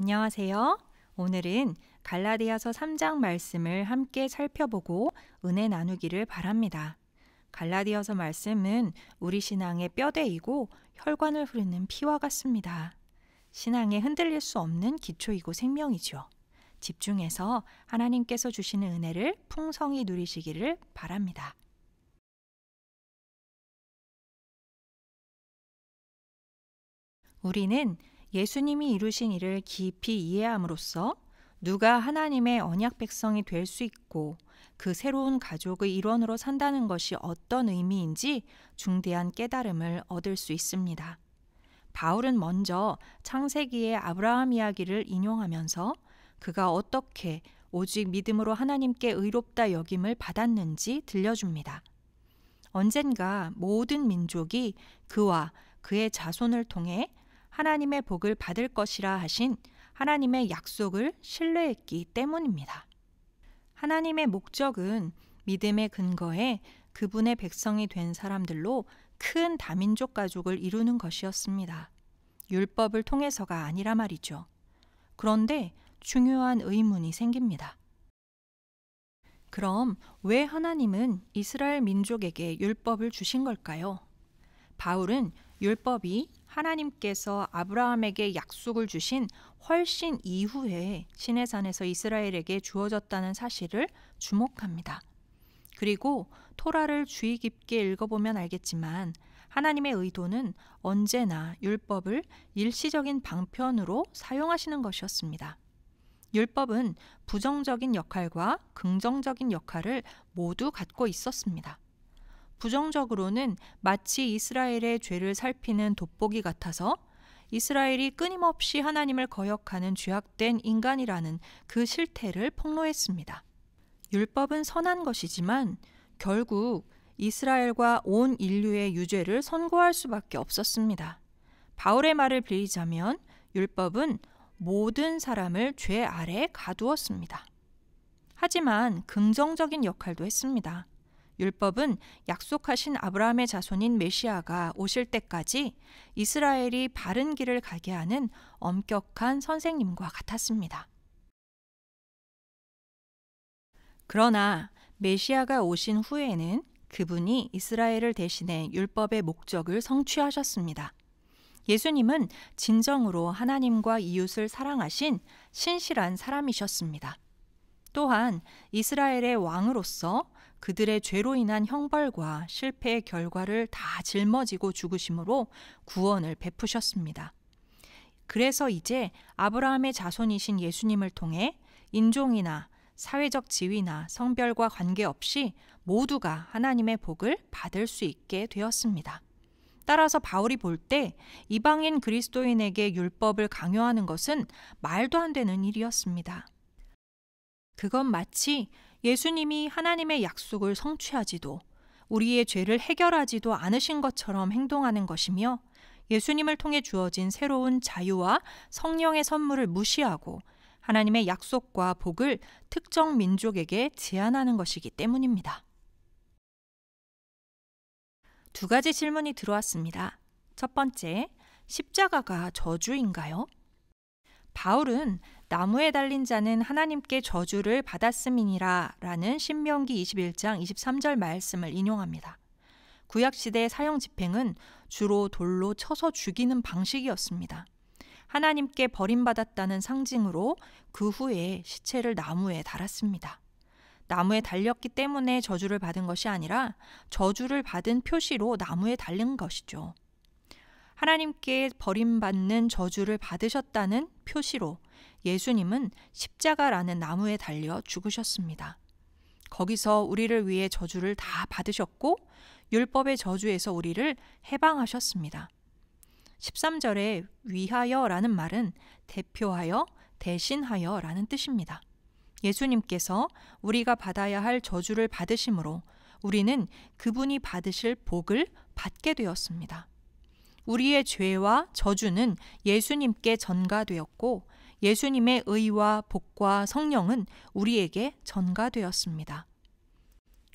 안녕하세요. 오늘은 갈라디아서 3장 말씀을 함께 살펴보고 은혜 나누기를 바랍니다. 갈라디아서 말씀은 우리 신앙의 뼈대이고 혈관을 흐르는 피와 같습니다. 신앙에 흔들릴 수 없는 기초이고 생명이죠. 집중해서 하나님께서 주시는 은혜를 풍성히 누리시기를 바랍니다. 우리는 예수님이 이루신 일을 깊이 이해함으로써 누가 하나님의 언약 백성이 될 수 있고 그 새로운 가족의 일원으로 산다는 것이 어떤 의미인지 중대한 깨달음을 얻을 수 있습니다. 바울은 먼저 창세기의 아브라함 이야기를 인용하면서 그가 어떻게 오직 믿음으로 하나님께 의롭다 여김을 받았는지 들려줍니다. 언젠가 모든 민족이 그와 그의 자손을 통해 하나님의 복을 받을 것이라 하신 하나님의 약속을 신뢰했기 때문입니다. 하나님의 목적은 믿음의 근거에 그분의 백성이 된 사람들로 큰 다민족 가족을 이루는 것이었습니다. 율법을 통해서가 아니라 말이죠. 그런데 중요한 의문이 생깁니다. 그럼 왜 하나님은 이스라엘 민족에게 율법을 주신 걸까요? 바울은 율법이 하나님께서 아브라함에게 약속을 주신 훨씬 이후에 시내산에서 이스라엘에게 주어졌다는 사실을 주목합니다. 그리고 토라를 주의 깊게 읽어보면 알겠지만 하나님의 의도는 언제나 율법을 일시적인 방편으로 사용하시는 것이었습니다. 율법은 부정적인 역할과 긍정적인 역할을 모두 갖고 있었습니다. 부정적으로는 마치 이스라엘의 죄를 살피는 돋보기 같아서 이스라엘이 끊임없이 하나님을 거역하는 죄악된 인간이라는 그 실태를 폭로했습니다. 율법은 선한 것이지만 결국 이스라엘과 온 인류의 유죄를 선고할 수밖에 없었습니다. 바울의 말을 빌리자면 율법은 모든 사람을 죄 아래 가두었습니다. 하지만 긍정적인 역할도 했습니다. 율법은 약속하신 아브라함의 자손인 메시아가 오실 때까지 이스라엘이 바른 길을 가게 하는 엄격한 선생님과 같았습니다. 그러나 메시아가 오신 후에는 그분이 이스라엘을 대신해 율법의 목적을 성취하셨습니다. 예수님은 진정으로 하나님과 이웃을 사랑하신 신실한 사람이셨습니다. 또한 이스라엘의 왕으로서 그들의 죄로 인한 형벌과 실패의 결과를 다 짊어지고 죽으심으로 구원을 베푸셨습니다. 그래서 이제 아브라함의 자손이신 예수님을 통해 인종이나 사회적 지위나 성별과 관계없이 모두가 하나님의 복을 받을 수 있게 되었습니다. 따라서 바울이 볼 때 이방인 그리스도인에게 율법을 강요하는 것은 말도 안 되는 일이었습니다. 그건 마치 예수님이 하나님의 약속을 성취하지도 우리의 죄를 해결하지도 않으신 것처럼 행동하는 것이며 예수님을 통해 주어진 새로운 자유와 성령의 선물을 무시하고 하나님의 약속과 복을 특정 민족에게 제한하는 것이기 때문입니다. 두 가지 질문이 들어왔습니다. 첫 번째, 십자가가 저주인가요? 바울은 나무에 달린 자는 하나님께 저주를 받았음이니라 라는 신명기 21장 23절 말씀을 인용합니다. 구약시대의 사형 집행은 주로 돌로 쳐서 죽이는 방식이었습니다. 하나님께 버림받았다는 상징으로 그 후에 시체를 나무에 달았습니다. 나무에 달렸기 때문에 저주를 받은 것이 아니라 저주를 받은 표시로 나무에 달린 것이죠. 하나님께 버림받는 저주를 받으셨다는 표시로 예수님은 십자가라는 나무에 달려 죽으셨습니다. 거기서 우리를 위해 저주를 다 받으셨고 율법의 저주에서 우리를 해방하셨습니다. 13절에 위하여라는 말은 대표하여, 대신하여라는 뜻입니다. 예수님께서 우리가 받아야 할 저주를 받으심으로 우리는 그분이 받으실 복을 받게 되었습니다. 우리의 죄와 저주는 예수님께 전가되었고 예수님의 의와 복과 성령은 우리에게 전가되었습니다.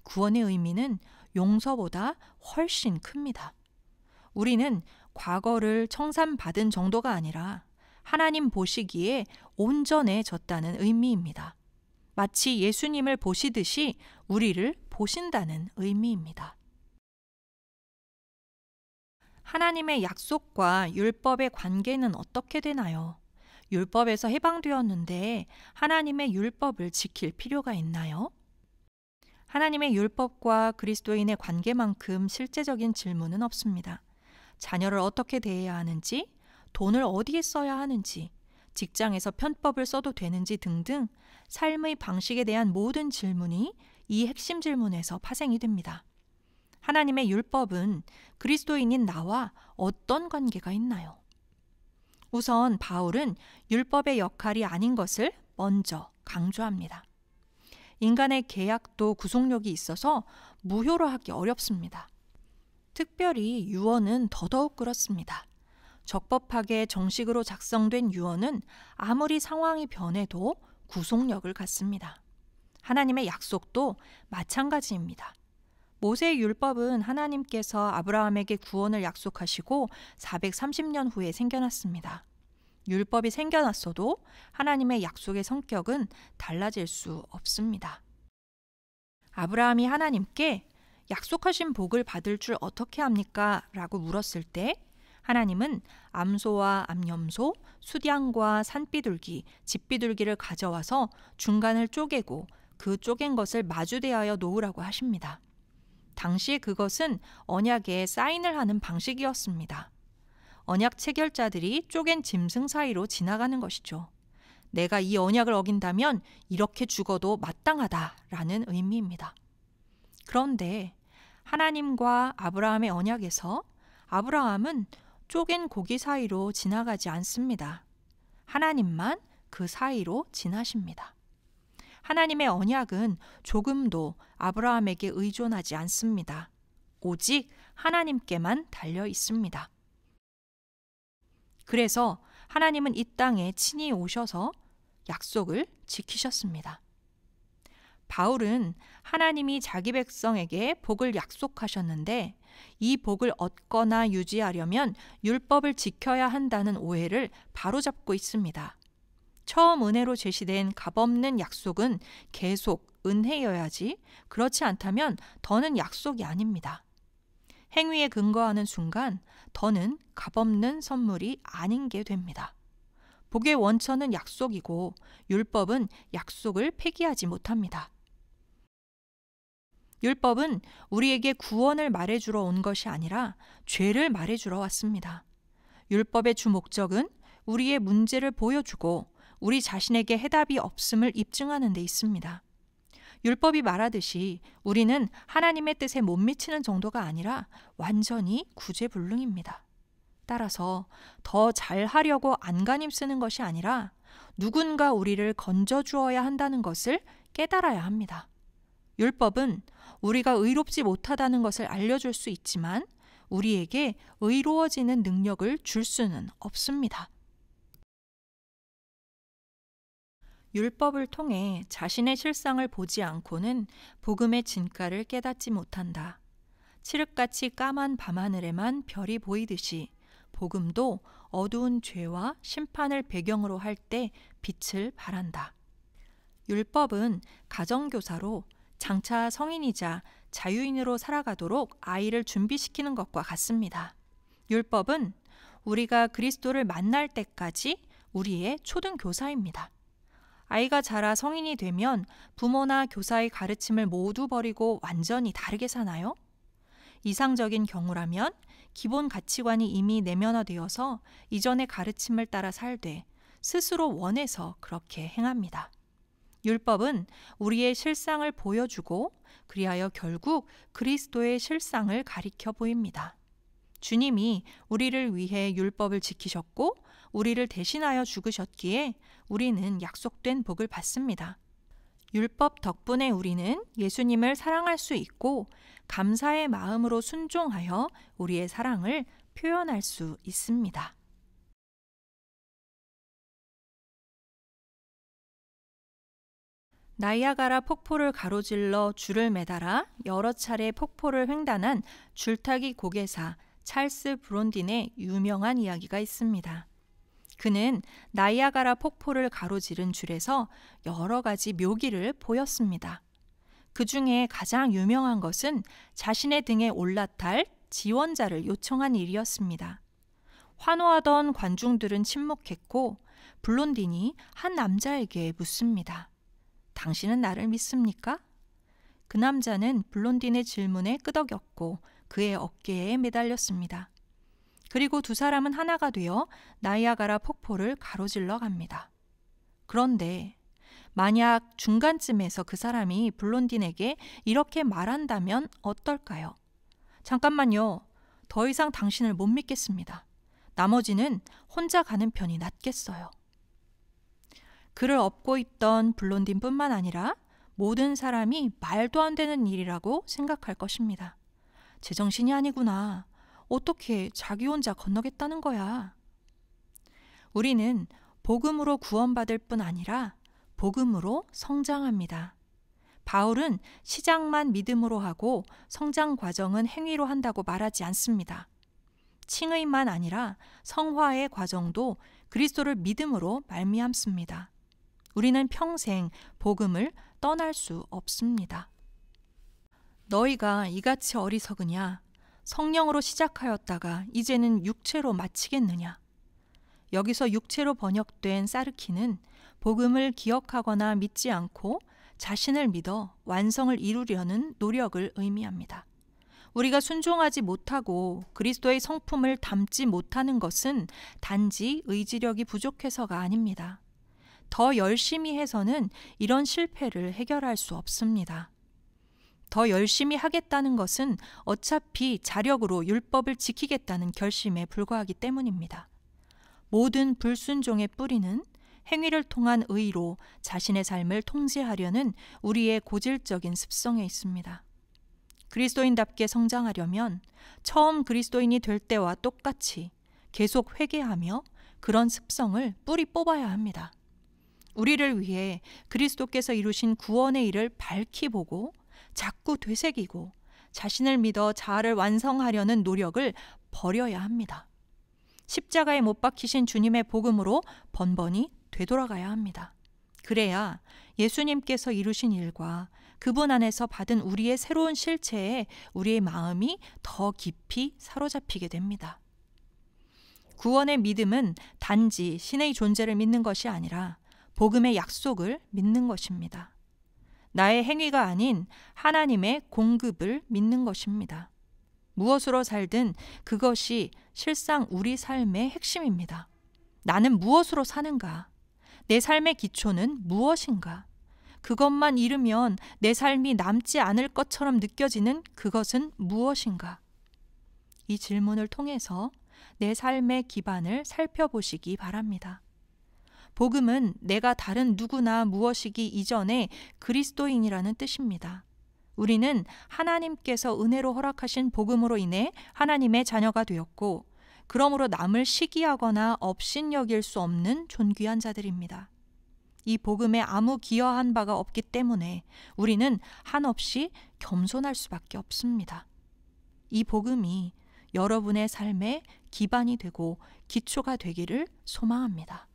구원의 의미는 용서보다 훨씬 큽니다. 우리는 과거를 청산받은 정도가 아니라 하나님 보시기에 온전해졌다는 의미입니다. 마치 예수님을 보시듯이 우리를 보신다는 의미입니다. 하나님의 약속과 율법의 관계는 어떻게 되나요? 율법에서 해방되었는데 하나님의 율법을 지킬 필요가 있나요? 하나님의 율법과 그리스도인의 관계만큼 실제적인 질문은 없습니다. 자녀를 어떻게 대해야 하는지, 돈을 어디에 써야 하는지, 직장에서 편법을 써도 되는지 등등 삶의 방식에 대한 모든 질문이 이 핵심 질문에서 파생이 됩니다. 하나님의 율법은 그리스도인인 나와 어떤 관계가 있나요? 우선 바울은 율법의 역할이 아닌 것을 먼저 강조합니다. 인간의 계약도 구속력이 있어서 무효로 하기 어렵습니다. 특별히 유언은 더더욱 그렇습니다. 적법하게 정식으로 작성된 유언은 아무리 상황이 변해도 구속력을 갖습니다. 하나님의 약속도 마찬가지입니다. 모세의 율법은 하나님께서 아브라함에게 구원을 약속하시고 430년 후에 생겨났습니다. 율법이 생겨났어도 하나님의 약속의 성격은 달라질 수 없습니다. 아브라함이 하나님께 약속하신 복을 받을 줄 어떻게 합니까? 라고 물었을 때 하나님은 암소와 암염소, 수량과 산비둘기, 집비둘기를 가져와서 중간을 쪼개고 그 쪼갠 것을 마주대하여 놓으라고 하십니다. 당시에 그것은 언약에 사인을 하는 방식이었습니다. 언약 체결자들이 쪼갠 짐승 사이로 지나가는 것이죠. 내가 이 언약을 어긴다면 이렇게 죽어도 마땅하다라는 의미입니다. 그런데 하나님과 아브라함의 언약에서 아브라함은 쪼갠 고기 사이로 지나가지 않습니다. 하나님만 그 사이로 지나십니다. 하나님의 언약은 조금도 아브라함에게 의존하지 않습니다. 오직 하나님께만 달려 있습니다. 그래서 하나님은 이 땅에 친히 오셔서 약속을 지키셨습니다. 바울은 하나님이 자기 백성에게 복을 약속하셨는데 이 복을 얻거나 유지하려면 율법을 지켜야 한다는 오해를 바로잡고 있습니다. 처음 은혜로 제시된 값없는 약속은 계속 은혜여야지 그렇지 않다면 더는 약속이 아닙니다. 행위에 근거하는 순간 더는 값없는 선물이 아닌 게 됩니다. 복의 원천은 약속이고 율법은 약속을 폐기하지 못합니다. 율법은 우리에게 구원을 말해주러 온 것이 아니라 죄를 말해주러 왔습니다. 율법의 주 목적은 우리의 문제를 보여주고 우리 자신에게 해답이 없음을 입증하는 데 있습니다. 율법이 말하듯이 우리는 하나님의 뜻에 못 미치는 정도가 아니라 완전히 구제불능입니다. 따라서 더 잘하려고 안간힘 쓰는 것이 아니라 누군가 우리를 건져주어야 한다는 것을 깨달아야 합니다. 율법은 우리가 의롭지 못하다는 것을 알려줄 수 있지만 우리에게 의로워지는 능력을 줄 수는 없습니다. 율법을 통해 자신의 실상을 보지 않고는 복음의 진가를 깨닫지 못한다. 칠흑같이 까만 밤하늘에만 별이 보이듯이 복음도 어두운 죄와 심판을 배경으로 할 때 빛을 발한다. 율법은 가정교사로 장차 성인이자 자유인으로 살아가도록 아이를 준비시키는 것과 같습니다. 율법은 우리가 그리스도를 만날 때까지 우리의 초등교사입니다. 아이가 자라 성인이 되면 부모나 교사의 가르침을 모두 버리고 완전히 다르게 사나요? 이상적인 경우라면 기본 가치관이 이미 내면화되어서 이전의 가르침을 따라 살되 스스로 원해서 그렇게 행합니다. 율법은 우리의 실상을 보여주고 그리하여 결국 그리스도의 실상을 가리켜 보입니다. 주님이 우리를 위해 율법을 지키셨고 우리를 대신하여 죽으셨기에 우리는 약속된 복을 받습니다. 율법 덕분에 우리는 예수님을 사랑할 수 있고 감사의 마음으로 순종하여 우리의 사랑을 표현할 수 있습니다. 나이아가라 폭포를 가로질러 줄을 매달아 여러 차례 폭포를 횡단한 줄타기 고개사 찰스 브론딘의 유명한 이야기가 있습니다. 그는 나이아가라 폭포를 가로지른 줄에서 여러 가지 묘기를 보였습니다. 그 중에 가장 유명한 것은 자신의 등에 올라탈 지원자를 요청한 일이었습니다. 환호하던 관중들은 침묵했고 블론딘이 한 남자에게 묻습니다. 당신은 나를 믿습니까? 그 남자는 블론딘의 질문에 끄덕였고 그의 어깨에 매달렸습니다. 그리고 두 사람은 하나가 되어 나이아가라 폭포를 가로질러 갑니다. 그런데 만약 중간쯤에서 그 사람이 블론딘에게 이렇게 말한다면 어떨까요? 잠깐만요. 더 이상 당신을 못 믿겠습니다. 나머지는 혼자 가는 편이 낫겠어요. 그를 업고 있던 블론딘뿐만 아니라 모든 사람이 말도 안 되는 일이라고 생각할 것입니다. 제정신이 아니구나. 어떻게 자기 혼자 건너겠다는 거야? 우리는 복음으로 구원받을 뿐 아니라 복음으로 성장합니다. 바울은 시작만 믿음으로 하고 성장 과정은 행위로 한다고 말하지 않습니다. 칭의만 아니라 성화의 과정도 그리스도를 믿음으로 말미암습니다. 우리는 평생 복음을 떠날 수 없습니다. 너희가 이같이 어리석으냐? 성령으로 시작하였다가 이제는 육체로 마치겠느냐? 여기서 육체로 번역된 사르키는 복음을 기억하거나 믿지 않고 자신을 믿어 완성을 이루려는 노력을 의미합니다. 우리가 순종하지 못하고 그리스도의 성품을 담지 못하는 것은 단지 의지력이 부족해서가 아닙니다. 더 열심히 해서는 이런 실패를 해결할 수 없습니다. 더 열심히 하겠다는 것은 어차피 자력으로 율법을 지키겠다는 결심에 불과하기 때문입니다. 모든 불순종의 뿌리는 행위를 통한 의로 자신의 삶을 통제하려는 우리의 고질적인 습성에 있습니다. 그리스도인답게 성장하려면 처음 그리스도인이 될 때와 똑같이 계속 회개하며 그런 습성을 뿌리 뽑아야 합니다. 우리를 위해 그리스도께서 이루신 구원의 일을 밝히 보고 자꾸 되새기고 자신을 믿어 자아를 완성하려는 노력을 버려야 합니다. 십자가에 못 박히신 주님의 복음으로 번번이 되돌아가야 합니다. 그래야 예수님께서 이루신 일과 그분 안에서 받은 우리의 새로운 실체에 우리의 마음이 더 깊이 사로잡히게 됩니다. 구원의 믿음은 단지 신의 존재를 믿는 것이 아니라 복음의 약속을 믿는 것입니다. 나의 행위가 아닌 하나님의 공급을 믿는 것입니다. 무엇으로 살든 그것이 실상 우리 삶의 핵심입니다. 나는 무엇으로 사는가? 내 삶의 기초는 무엇인가? 그것만 잃으면 내 삶이 남지 않을 것처럼 느껴지는 그것은 무엇인가? 이 질문을 통해서 내 삶의 기반을 살펴보시기 바랍니다. 복음은 내가 다른 누구나 무엇이기 이전에 그리스도인이라는 뜻입니다. 우리는 하나님께서 은혜로 허락하신 복음으로 인해 하나님의 자녀가 되었고, 그러므로 남을 시기하거나 업신여길 수 없는 존귀한 자들입니다. 이 복음에 아무 기여한 바가 없기 때문에 우리는 한없이 겸손할 수밖에 없습니다. 이 복음이 여러분의 삶의 기반이 되고 기초가 되기를 소망합니다.